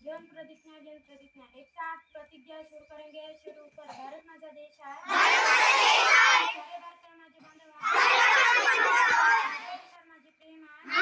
घेऊन प्रतिज्ञा एक साथ प्रतिज्ञा शुरू करेंगे। शुरू कर। भारत माझा देश है, सारे भारतीय माझे बांधव आहेत, माझे प्रेम आहे,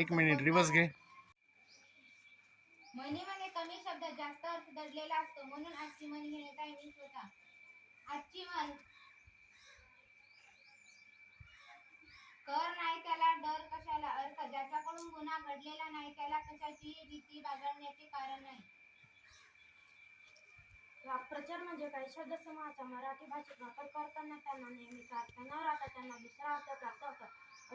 एक मिनिट रिवर्स घे. म्हणीमध्ये कमी शब्दात जास्त अर्थ दडलेला असतो म्हणून आजची म्हण घेण्याचा मी स्वतः. आजची म्हण कर नाही त्याला डर कशाला. अर्थ ज्याच्याकडून गुन्हा घडलेला नाही त्याला कशाची भीती बाळगण्याचे कारण नाही. वाक्प्रचार म्हणजे काही शब्दसमूहाचा मराठी भाषेत वापर करताना त्यांना नेहमीचा अर्थ न राहता त्यांना दुसरा अर्थ प्राप्त होतो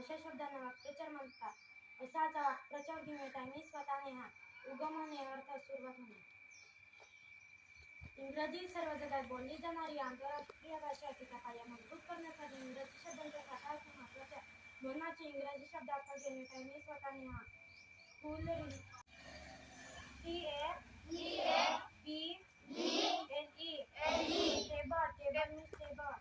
अशा शब्दांना वाक्प्रचार म्हणतात. असाच वाक्प्रचार घेण्याचा मी स्वतः नेहा. उगम होणे अर्थ सुरुवात होणे. इंग्रजी सर्व जगात बोलली जाणारी आंतरराष्ट्रीय भाषा आहे. तिचा पाया मजबूत करण्यासाठी इंग्रजी शब्दांच्या साठा महत्वाच्या म्हणूनच इंग्रजी शब्द अर्थ घेण्याचा मी स्वतः Neha. School table table means table.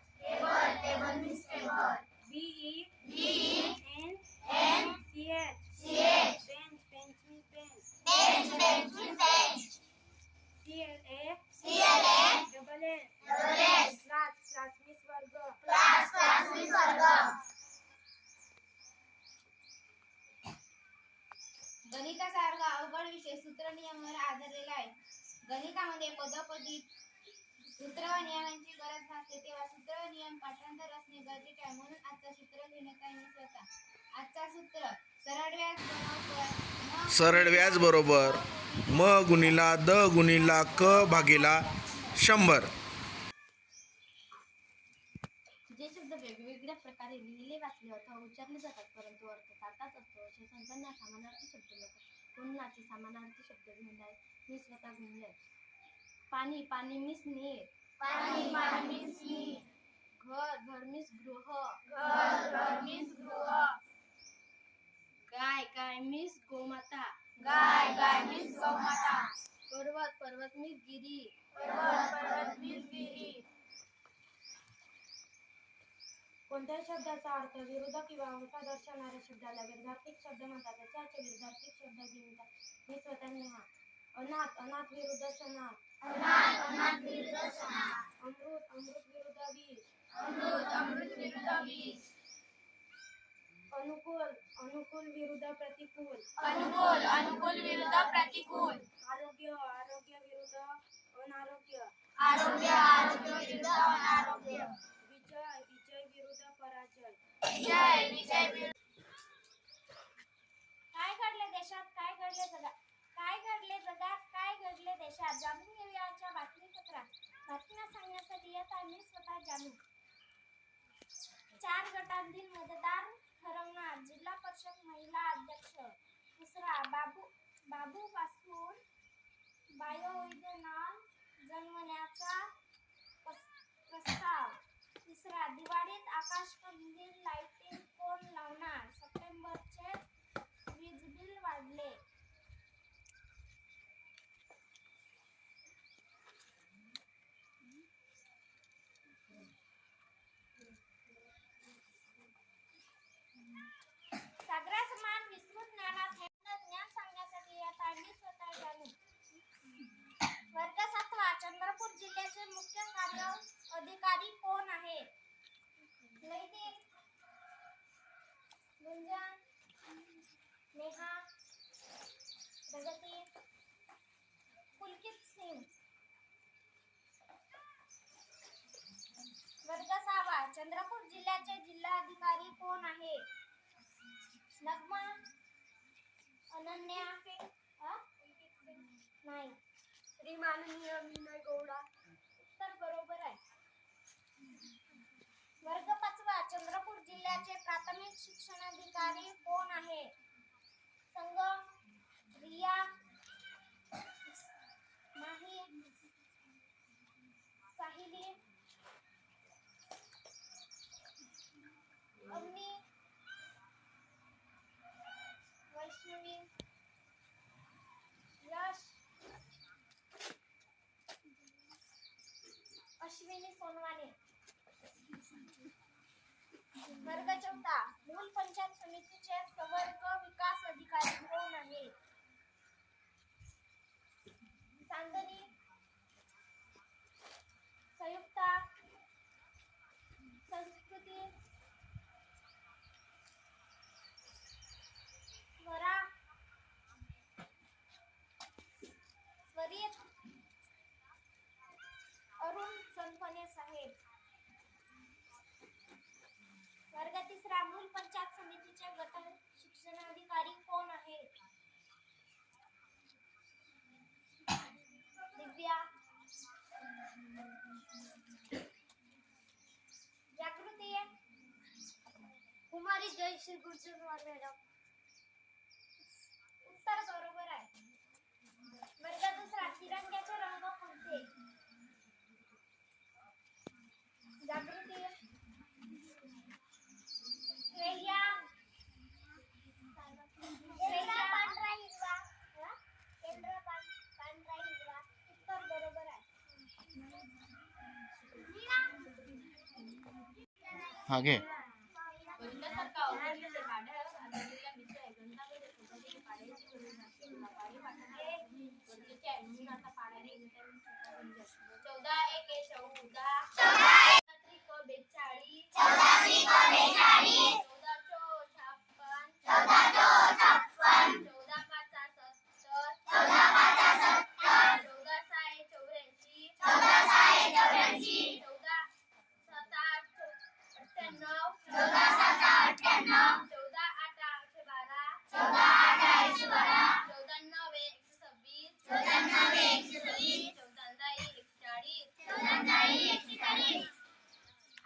Bench bench means bench. Class means वर्ग. गणितासारखा अवघड विषय सूत्र नियमावर आधारलेला आहे. गणितामध्ये पदोपदी सूत्र व नियमांची गरज भासते तेव्हा सूत्र व नियम पाठांतर असणे गरजेचे आहे म्हणून आजचा सूत्र घेण्याचा मी स्वतः. आजचा सूत्र सरळ व्याज बरोबर म गुणिला द गुणिला क भागिला 100. जे शब्द वेगवेगळ्या प्रकारे लिहिले वाचले अथवा उच्चारले जातात परंतु अर्थ सारखाच असतो असे संज्ञा समानार्थी शब्द लोक. पुन्हाचे समानार्थी शब्द घेणारे मी स्वतः घेतले. पाणी मीन्स नीर. घर मीन्स गृह. गाय मीन्स गोमाता. पर्वत मीन्स गिरी. कोणत्याही शब्दाचा अर्थ विरुद्ध किंवा उलटा दर्शवणाऱ्या शब्दाला विरुद्धार्थक शब्द म्हणतात. अशाचे विरुद्धार्थक शब्द घेऊन मी स्वतः नेहा. अनाथ विरुद्ध सनाथ. अमृत विरुद्ध विष. अनुकूल विरुद्ध प्रतिकूल. आरोग्य विरुद्ध अनारोग्य. विजय विरुद्ध पराजय. काय घडले देशात काय घडले जगात काय घडले देशात जाणून घेऊया आजच्या बातमीपत्रात. बातम्या सांगण्यासाठी येत आहे मी स्वतः जानू. 4 गटांतील मतदार ठरवणार जिल्हा परिषद महिला अध्यक्ष. 2. बाबू पासून बायोइथेनॉल बनवण्याचा प्रस्ताव. 3. दिवाळीत आकाशकंदील लाइटिंग कोण लावणार. सप्टेंबरचे वीजबिल वाढले. सागरा समान विस्तृत ज्ञानात ज्ञान सांगण्यासाठी येत आहे मी स्वतः जानू. वर्ग 7वा. चंद्रपूर जिल्ह्याचे मुख्य कार्य अधिकारी कोण आहे. नैतिक गुंजन नेहा प्रगती पुलकित सिंग. वर्ग 6वा. चंद्रपूर जिल्ह्याचे जिल्हाधिकारी कोण आहे. नगमा अनन्या नाही. श्री माननीय विनय गौडा. उत्तर बरोबर आहे. वर्ग 5वा. चंद्रपूर जिल्ह्याचे प्राथमिक शिक्षणाधिकारी कोण आहे. संगम रिया माही साहिली अवनी वैष्णवी यश अश्विनी सोनवाने. वर्ग 14. मूल पंचायत समितीचे संवर्ग विकास अधिकारी कोण आहे. चांदणी संयुक्ता संस्कृती स्वरा श्री गुरुजींवर मॅडम. उत्तर बरोबर आहे. वर्ग दुसरा, तिरंग्याचे रंग कोणते? जागृती, श्रेया, पांढरा हिरवा. पांढरा हिरवा. उत्तर बरोबर आहे. हा घे. गणितासारखा अवघड विषय पाढ्यावर आधारलेला विषय आहे. गणितामध्ये स्वतःची पाढ्याची गरज नसते. तुला पाढे पाठांतर गरजेचे आहे म्हणून आता पाढ्याने इंटरनेट सुद्धा बंद आहे. 14 एके 14, 14 त्रिक 42, 14 त्रिक 42, 14 चौक 56, 14 चौक 56, 14 पाचा 70, 14 पाचा 70, 14 सहा 84, 14 सहा 84, 14 सता 98, 14 सता 98, 14 आठा 112, 14 आठा 112, 14 नवे 126, 14 नवे 126, 14 दाई 140, 14 दाई 140.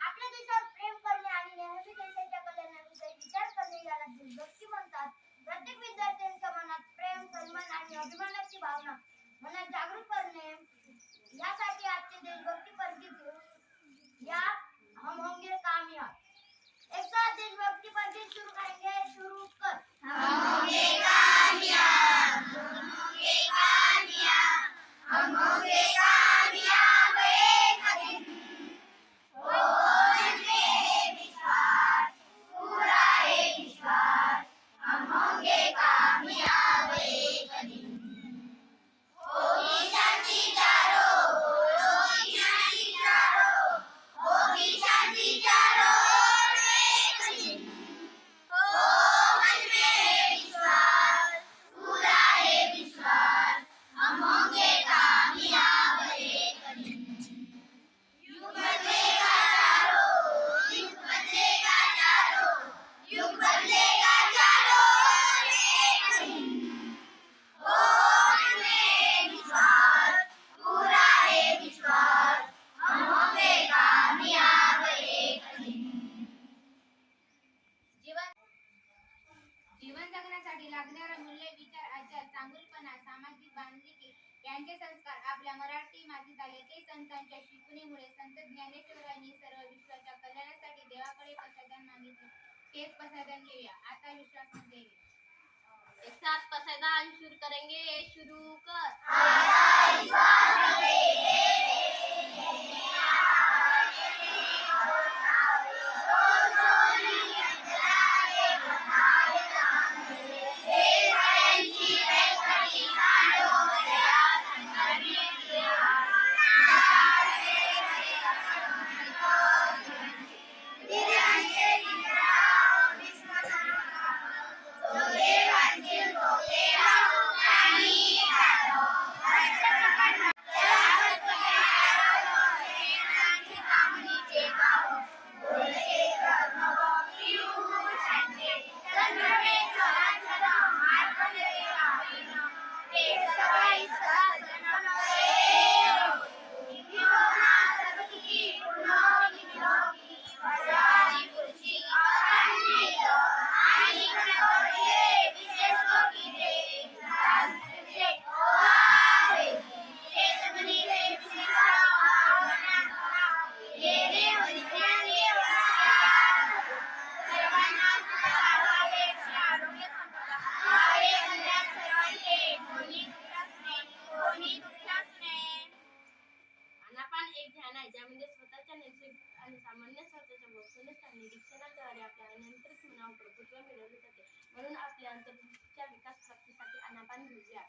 आपल्या देशावर प्रेम करणे आणि नेहमी देशाच्या कल्याणाविषयी विचार करणे याला देशभक्ती म्हणतात. प्रत्येक विद्यार्थ्यांच्या मनात प्रेम, सन्मान आणि अभिमानाची भावना मनात जागृत करणे यासाठी आजचे देशभक्ती पंडित या हम होंगे कामयाब. एक साथ देशभक्ती पंडित शुरू करेंगे. शुरू कर. हम होंगे कामयाब, हम होंगे कामयाब, हम होंगे कामयाब एक दिन. हो मुझ में है विश्वास, पूरा है विश्वास, हम होंगे कामयाब एक दिन. होगी शांति चारों, होगी शांति चारों, होगी शांति चारों ओर एक दिन. हो मुझ में है विश्वास, पूरा है विश्वास, हम होंगे कामयाब एक दिन. युग बदलेगा चारों, युग बदलेगा चारों, युग बदलेगा चारों ओर एक दिन. हो मुझ में है विश्वास, पूरा है विश्वास, हम होंगे कामयाब एक दिन. जीवन जगण्यासाठी लागणारे मूल्य, विचार, आचार, चांगुलपणा, सामाजिक बांधिलकी यांचे संस्कार आपल्या मराठी मातीत आले. ते संतांच्या शिकवणीमुळे संत ज्ञानेश्वरांनी सर्व विश्वाच्या कल्याणासाठी देवाकडे पसायदान मागितले. तेच पसायदान घेऊया. आता विश्वास देवी. एक साथ पसायदान शुरू करेंगे. शुरू कर. आनापान एक ध्यान आहे ज्यामध्ये स्वतःच्या नैसर्गिक आणि सामान्य श्वासाच्या वस्तुनिष्ठ निरीक्षणाद्वारे आपल्या नियंत्रित मनावर प्रभुत्व मिळवले जाते. म्हणून आपल्या अंतर्दृष्टीच्या विकास प्राप्तीसाठी आनापान घेऊया.